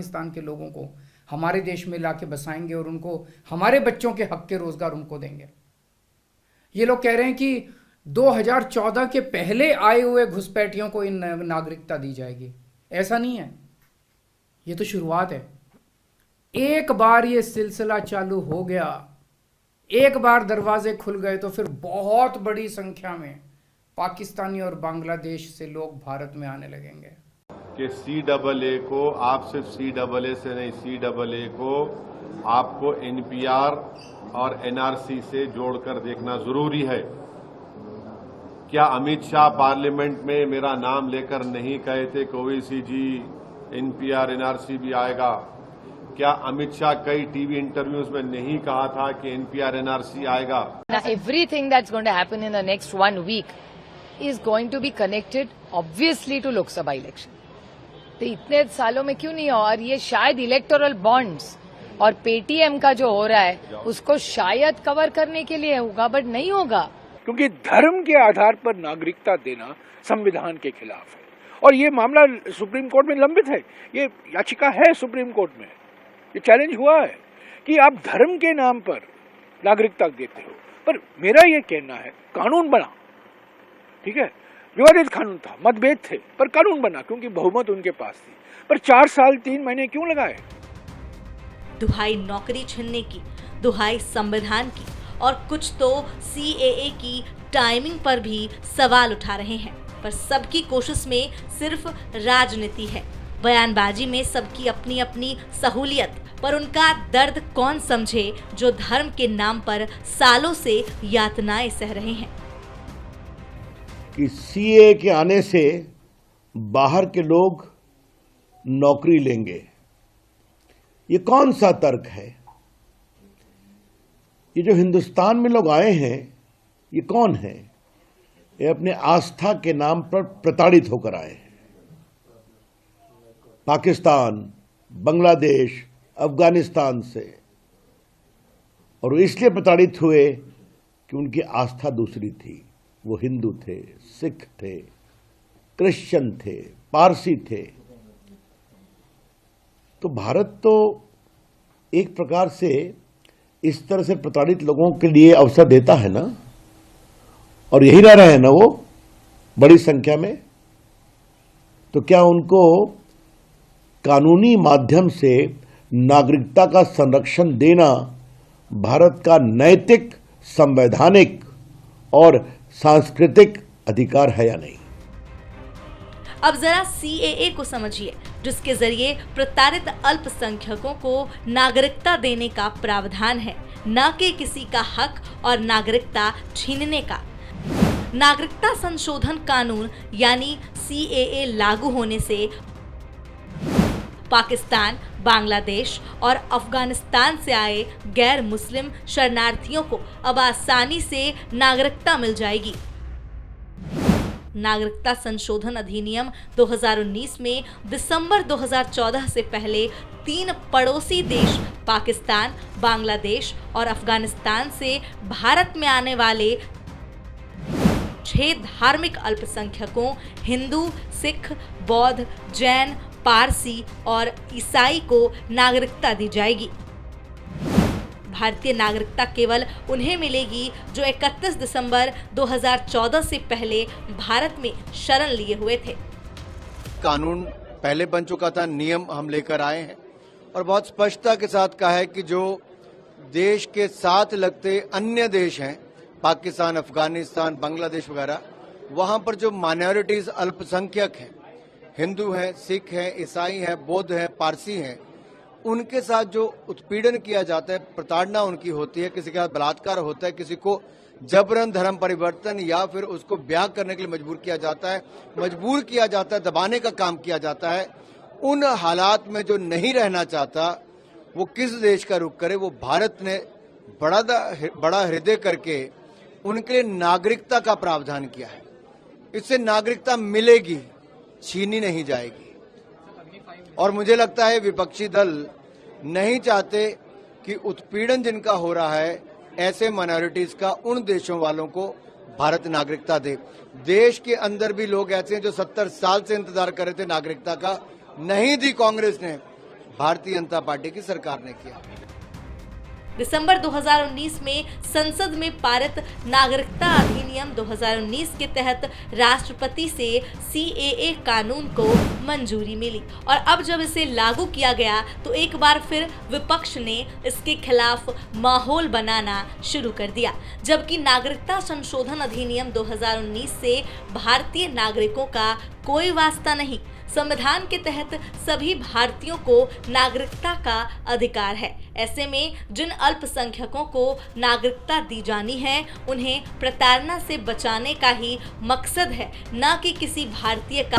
अफगानिस्तान के लोगों को हमारे देश में लाके बसाएंगे और उनको हमारे बच्चों के हक के रोजगार उनको देंगे। ये लोग कह रहे हैं कि 2014 के पहले आए हुए घुसपैठियों को इन नागरिकता दी जाएगी। ऐसा नहीं है, ये तो शुरुआत है। एक बार ये सिलसिला चालू हो गया, एक बार दरवाजे खुल गए, तो फिर बहुत बड़ी संख्या में पाकिस्तानी और बांग्लादेश से लोग भारत में आने लगेंगे। कि CAA को आप सिर्फ CAA से नहीं, CAA को आपको NPR और NRC से जोड़कर देखना जरूरी है। क्या अमित शाह पार्लियामेंट में मेरा नाम लेकर नहीं कहे थे कि ओवैसी जी NPR NRC भी आएगा? क्या अमित शाह कई टीवी इंटरव्यूज में नहीं कहा था कि NPR NRC आएगा? Everything that's going to happen in the next 1 week is going to be connected obviously to Lok Sabha election. तो इतने सालों में क्यों नहीं हुआ? और ये शायद इलेक्टोरल बॉन्ड्स और पेटीएम का जो हो रहा है उसको शायद कवर करने के लिए होगा, बट नहीं होगा, क्योंकि धर्म के आधार पर नागरिकता देना संविधान के खिलाफ है। और ये मामला सुप्रीम कोर्ट में लंबित है, ये याचिका है सुप्रीम कोर्ट में, ये चैलेंज हुआ है कि आप धर्म के नाम पर नागरिकता देते हो। पर मेरा ये कहना है, कानून बना, ठीक है, विवादित कानून था, मतभेद थे, पर कानून बना क्योंकि बहुमत उनके पास थी। पर 4 साल 3 महीने क्यों लगाए? दुहाई नौकरी छीनने की, दुहाई संविधान की, और कुछ तो CAA की टाइमिंग पर भी सवाल उठा रहे हैं। पर सबकी कोशिश में सिर्फ राजनीति है, बयानबाजी में सबकी अपनी अपनी सहूलियत, पर उनका दर्द कौन समझे जो धर्म के नाम पर सालों से यातनाएं सह रहे हैं। कि CAA के आने से बाहर के लोग नौकरी लेंगे, ये कौन सा तर्क है? ये जो हिंदुस्तान में लोग आए हैं, ये कौन है? ये अपने आस्था के नाम पर प्रताड़ित होकर आए हैं। पाकिस्तान, बांग्लादेश, अफगानिस्तान से, और वो इसलिए प्रताड़ित हुए कि उनकी आस्था दूसरी थी। वो हिंदू थे, सिख थे, क्रिश्चियन थे, पारसी थे। तो भारत तो एक प्रकार से इस तरह से प्रताड़ित लोगों के लिए अवसर देता है ना, और यही रह रहे हैं ना वो बड़ी संख्या में। तो क्या उनको कानूनी माध्यम से नागरिकता का संरक्षण देना भारत का नैतिक, संवैधानिक और सांस्कृतिक अधिकार है या नहीं? अब जरा CAA को समझिए, जिसके जरिए प्रताड़ित अल्पसंख्यकों को नागरिकता देने का प्रावधान है, न कि किसी का हक और नागरिकता छीनने का। नागरिकता संशोधन कानून यानी CAA लागू होने से पाकिस्तान, बांग्लादेश और अफगानिस्तान से आए गैर मुस्लिम शरणार्थियों को अब आसानी से नागरिकता मिल जाएगी। नागरिकता संशोधन अधिनियम 2019 में दिसंबर 2014 से पहले 3 पड़ोसी देश पाकिस्तान, बांग्लादेश और अफगानिस्तान से भारत में आने वाले 6 धार्मिक अल्पसंख्यकों हिंदू, सिख, बौद्ध, जैन, पारसी और ईसाई को नागरिकता दी जाएगी। भारतीय नागरिकता केवल उन्हें मिलेगी जो 31 दिसंबर 2014 से पहले भारत में शरण लिए हुए थे। कानून पहले बन चुका था, नियम हम लेकर आए हैं और बहुत स्पष्टता के साथ कहा है कि जो देश के साथ लगते अन्य देश हैं, पाकिस्तान, अफगानिस्तान, बांग्लादेश वगैरह, वहां पर जो माइनॉरिटीज अल्पसंख्यक हैं, हिंदू हैं, सिख हैं, ईसाई हैं, बौद्ध हैं, पारसी हैं, उनके साथ जो उत्पीड़न किया जाता है, प्रताड़ना उनकी होती है, किसी के साथ बलात्कार होता है, किसी को जबरन धर्म परिवर्तन या फिर उसको ब्याह करने के लिए मजबूर किया जाता है, दबाने का काम किया जाता है, उन हालात में जो नहीं रहना चाहता वो किस देश का रुख करे? वो भारत ने बड़ा हृदय करके उनके लिए नागरिकता का प्रावधान किया है। इससे नागरिकता मिलेगी, छीनी नहीं जाएगी। और मुझे लगता है विपक्षी दल नहीं चाहते कि उत्पीड़न जिनका हो रहा है ऐसे माइनॉरिटीज का, उन देशों वालों को भारत नागरिकता दे। देश के अंदर भी लोग ऐसे हैं जो 70 साल से इंतजार कर रहे थे नागरिकता का, नहीं दी कांग्रेस ने। भारतीय जनता पार्टी की सरकार ने किया। दिसंबर 2019 में संसद में पारित नागरिकता अधिनियम 2019 के तहत राष्ट्रपति से CAA कानून को मंजूरी मिली और अब जब इसे लागू किया गया तो एक बार फिर विपक्ष ने इसके खिलाफ माहौल बनाना शुरू कर दिया। जबकि नागरिकता संशोधन अधिनियम 2019 से भारतीय नागरिकों का कोई वास्ता नहीं। संविधान के तहत सभी भारतीयों को नागरिकता का अधिकार है। ऐसे में जिन अल्पसंख्यकों को नागरिकता दी जानी है उन्हें प्रताड़ना से बचाने का ही मकसद है, न कि किसी भारतीय का